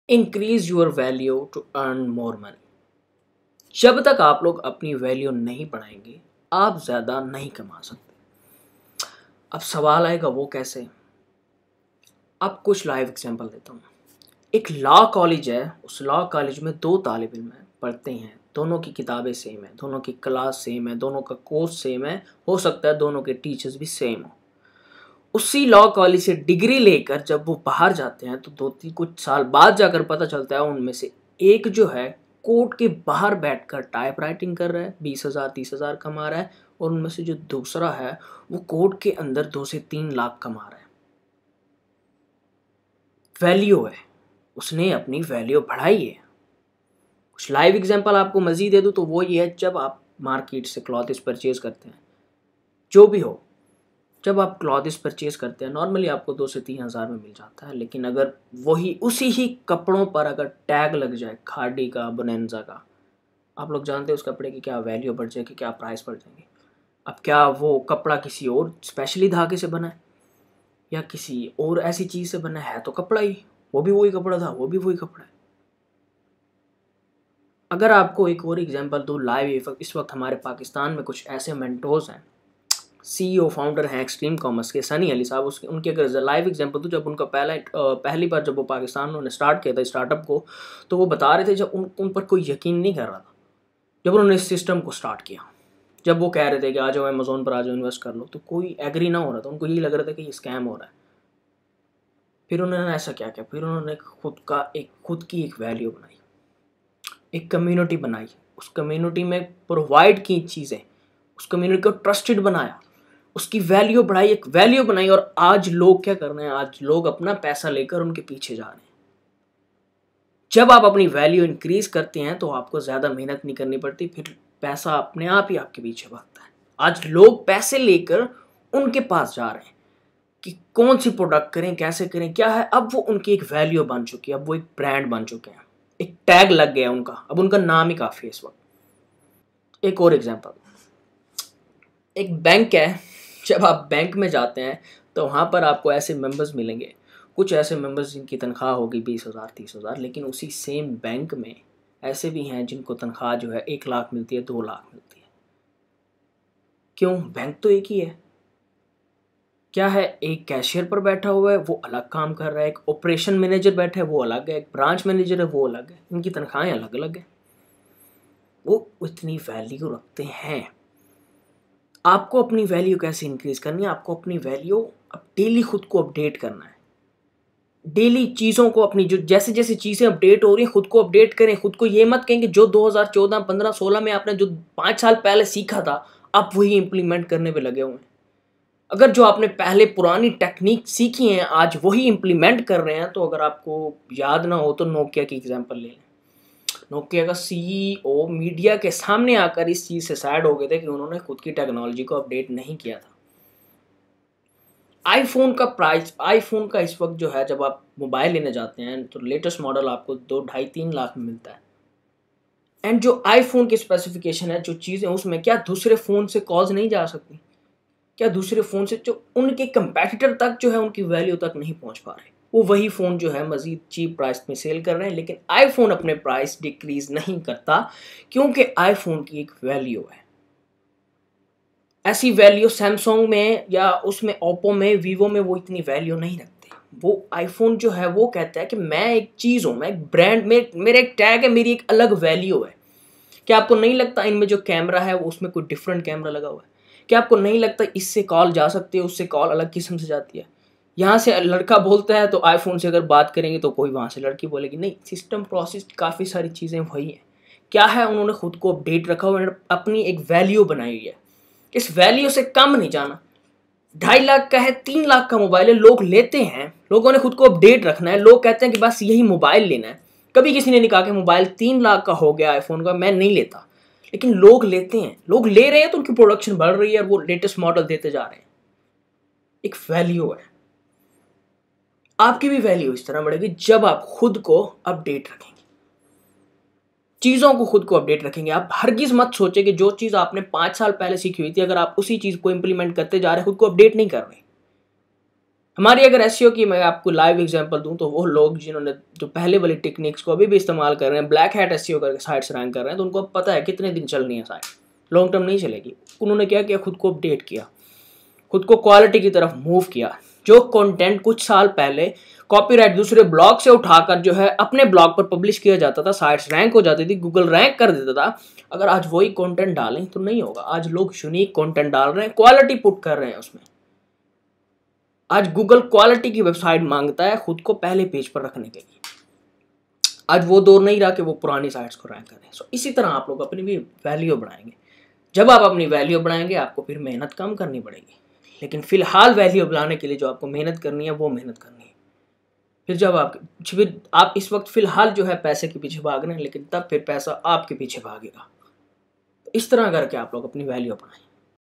Increase your value to earn more money. जब तक आप लोग अपनी वैल्यू नहीं बढ़ाएंगे आप ज़्यादा नहीं कमा सकते। अब सवाल आएगा वो कैसे। अब कुछ लाइव एग्जांपल देता हूँ। एक लॉ कॉलेज है, उस लॉ कॉलेज में दो तालिब इल्म पढ़ते हैं, दोनों की किताबें सेम है, दोनों की क्लास सेम है, दोनों का कोर्स सेम है, हो सकता है दोनों के टीचर्स भी सेम हो। उसी लॉ कॉलेज से डिग्री लेकर जब वो बाहर जाते हैं तो 2-3 कुछ साल बाद जाकर पता चलता है उनमें से एक जो है कोर्ट के बाहर बैठकर टाइप राइटिंग कर रहा है, 20,000 30,000 कमा रहा है, और उनमें से जो दूसरा है वो कोर्ट के अंदर 2 से 3 लाख कमा रहा है। वैल्यू है, उसने अपनी वैल्यू बढ़ाई है। कुछ लाइव एग्जांपल आपको मजीद दे दूं तो वो ये है, जब आप मार्केट से क्लॉथ्स परचेज करते हैं, जो भी हो, जब आप क्लॉथ्स परचेज करते हैं नॉर्मली आपको 2 से 3 हज़ार में मिल जाता है, लेकिन अगर वही उसी ही कपड़ों पर अगर टैग लग जाए खादी का, बोनेंजा का, आप लोग जानते हैं उस कपड़े की क्या वैल्यू बढ़ जाएगी, क्या प्राइस बढ़ जाएंगे। अब क्या वो कपड़ा किसी और स्पेशली धागे से बना है या किसी और ऐसी चीज़ से बना है तो कपड़ा ही, वो भी वही कपड़ा था, वो भी वही कपड़ा है। अगर आपको एक और एग्जांपल दूँ लाइव, इस वक्त हमारे पाकिस्तान में कुछ ऐसे मेंटोर्स हैं, CEO फाउंडर हैं एक्सट्रीम कॉमर्स के, सनी अली साहब, उसके उनके अगर लाइव एग्जांपल दूँ, जब उनका पहली बार जब वो पाकिस्तान में उन्होंने स्टार्ट किया था स्टार्टअप को, तो वो बता रहे थे जब उन पर कोई यकीन नहीं कर रहा था जब उन्होंने इस सिस्टम को स्टार्ट किया। जब वो कह रहे थे कि आ जाओ अमेज़ोन पर आ जाओ इन्वेस्ट कर लो, तो कोई एग्री ना हो रहा था, उनको यही लग रहा था कि ये स्कैम हो रहा है। फिर उन्होंने ऐसा क्या किया, फिर उन्होंने खुद की एक वैल्यू बनाई, एक कम्युनिटी बनाई, उस कम्युनिटी में प्रोवाइड की चीज़ें, उस कम्युनिटी को ट्रस्टेड बनाया, उसकी वैल्यू बढ़ाई, एक वैल्यू बनाई, और आज लोग क्या कर रहे हैं, आज लोग अपना पैसा लेकर उनके पीछे जा रहे हैं। जब आप अपनी वैल्यू इंक्रीज करते हैं तो आपको ज़्यादा मेहनत नहीं करनी पड़ती, फिर पैसा अपने आप ही आपके पीछे भागता है। आज लोग पैसे लेकर उनके पास जा रहे हैं कि कौन सी प्रोडक्ट करें, कैसे करें, क्या है। अब वो उनकी एक वैल्यू बन चुकी है, अब वो एक ब्रांड बन चुके हैं, एक टैग लग गया उनका, अब उनका नाम ही काफ़ी है इस वक्त। एक और एग्जांपल, एक बैंक है, जब आप बैंक में जाते हैं तो वहाँ पर आपको ऐसे मेंबर्स मिलेंगे, कुछ ऐसे मेंबर्स जिनकी तनख्वाह होगी 20,000 30,000, लेकिन उसी सेम बैंक में ऐसे भी हैं जिनको तनख्वाह जो है 1 लाख मिलती है, 2 लाख मिलती है। क्यों? बैंक तो एक ही है। क्या है, एक कैशियर पर बैठा हुआ है वो अलग काम कर रहा है, एक ऑपरेशन मैनेजर बैठा है वो अलग है, एक ब्रांच मैनेजर है वो अलग है, इनकी तनख्वाहें अलग अलग है। वो इतनी वैल्यू रखते हैं। आपको अपनी वैल्यू कैसे इंक्रीज करनी है, आपको अपनी वैल्यू अब डेली खुद को अपडेट करना है। डेली चीज़ों को अपनी, जो जैसे जैसे चीज़ें अपडेट हो रही हैं खुद को अपडेट करें। खुद को ये मत कहें कि जो 2014 15 16 में आपने जो 5 साल पहले सीखा था आप वही इंप्लीमेंट करने पे लगे हुए हैं। अगर जो आपने पहले पुरानी टेक्निक सीखी हैं आज वही इंप्लीमेंट कर रहे हैं, तो अगर आपको याद ना हो तो नोकिया की एग्जांपल ले लें। नोकिया का CEO मीडिया के सामने आकर इस चीज़ से सैड हो गए थे कि उन्होंने खुद की टेक्नोलॉजी को अपडेट नहीं किया था। आईफोन का इस वक्त जो है, जब आप मोबाइल लेने जाते हैं तो लेटेस्ट मॉडल आपको 2 ढाई 3 लाख में मिलता है। एंड जो आईफोन की स्पेसिफिकेशन है, जो चीज़ें उसमें, क्या दूसरे फ़ोन से कॉल्स नहीं जा सकती? क्या दूसरे फ़ोन से जो उनके कंपेटिटर तक जो है उनकी वैल्यू तक नहीं पहुंच पा रहे? वो वही फ़ोन जो है मज़ीद चीप प्राइस में सेल कर रहे हैं, लेकिन आईफोन अपने प्राइस डिक्रीज़ नहीं करता क्योंकि आईफोन की एक वैल्यू है। ऐसी वैल्यू सैमसंग में या उसमें ओप्पो में, वीवो में वो इतनी वैल्यू नहीं रखते। वो आईफोन जो है वो कहता है कि मैं एक चीज़ हूँ, मैं एक ब्रांड में, मेरा एक टैग है, मेरी एक अलग वैल्यू है। क्या आपको नहीं लगता इनमें जो कैमरा है वो उसमें कोई डिफरेंट कैमरा लगा हुआ है? क्या आपको नहीं लगता इससे कॉल जा सकती है, उससे कॉल अलग किस्म से जाती है? यहाँ से लड़का बोलता है तो आईफोन से अगर बात करेंगे तो कोई वहाँ से लड़की बोलेगी। नहीं, सिस्टम प्रोसेस काफ़ी सारी चीज़ें वही हैं। क्या है, उन्होंने खुद को अपडेट रखा हुआ है, अपनी एक वैल्यू बनाई हुई है। इस वैल्यू से कम नहीं जाना। 2.5 लाख का है, 3 लाख का मोबाइल है, लोग लेते हैं, लोगों ने खुद को अपडेट रखना है, लोग कहते हैं कि बस यही मोबाइल लेना है। कभी किसी ने नहीं कहा कि मोबाइल 3 लाख का हो गया आईफोन का मैं नहीं लेता, लेकिन लोग लेते हैं, लोग ले रहे हैं तो उनकी प्रोडक्शन बढ़ रही है और वो लेटेस्ट मॉडल देते जा रहे हैं। एक वैल्यू है। आपकी भी वैल्यू इस तरह बढ़ेगी जब आप खुद को अपडेट रखेंगे, चीज़ों को खुद को अपडेट रखेंगे। आप हरगिज़ मत सोचें कि जो चीज़ आपने 5 साल पहले सीखी हुई थी अगर आप उसी चीज़ को इंप्लीमेंट करते जा रहे हैं, खुद को अपडेट नहीं कर रहे। हमारी अगर एसईओ की मैं आपको लाइव एग्जांपल दूं तो वो लोग जिन्होंने जो पहले वाली टेक्निक्स को अभी भी इस्तेमाल कर रहे हैं, ब्लैक हैट एसईओ करके साइट्स रैंक कर रहे हैं, तो उनको अब पता है कितने दिन चलनी है साइट, लॉन्ग टर्म नहीं चलेगी। उन्होंने क्या किया, खुद को अपडेट किया, खुद को क्वालिटी की तरफ मूव किया। जो कंटेंट कुछ साल पहले कॉपीराइट दूसरे ब्लॉग से उठाकर जो है अपने ब्लॉग पर पब्लिश किया जाता था, साइट्स रैंक हो जाती थी, गूगल रैंक कर देता था, अगर आज वही कंटेंट डालें तो नहीं होगा। आज लोग यूनिक कंटेंट डाल रहे हैं, क्वालिटी पुट कर रहे हैं उसमें। आज गूगल क्वालिटी की वेबसाइट मांगता है खुद को पहले पेज पर रखने के लिए। आज वो दौर नहीं रहा कि वो पुरानी साइट्स को रैंक करें। सो इसी तरह आप लोग अपनी भी वैल्यू बढ़ाएंगे। जब आप अपनी वैल्यू बढ़ाएंगे आपको फिर मेहनत कम करनी पड़ेगी, लेकिन फिलहाल वैल्यू बढ़ाने के लिए जो आपको मेहनत करनी है वो मेहनत करनी है। फिर जब आप इस वक्त फिलहाल जो है पैसे के पीछे भाग रहे हैं, लेकिन तब फिर पैसा आपके पीछे भागेगा। इस तरह करके आप लोग अपनी वैल्यू बढ़ाएं।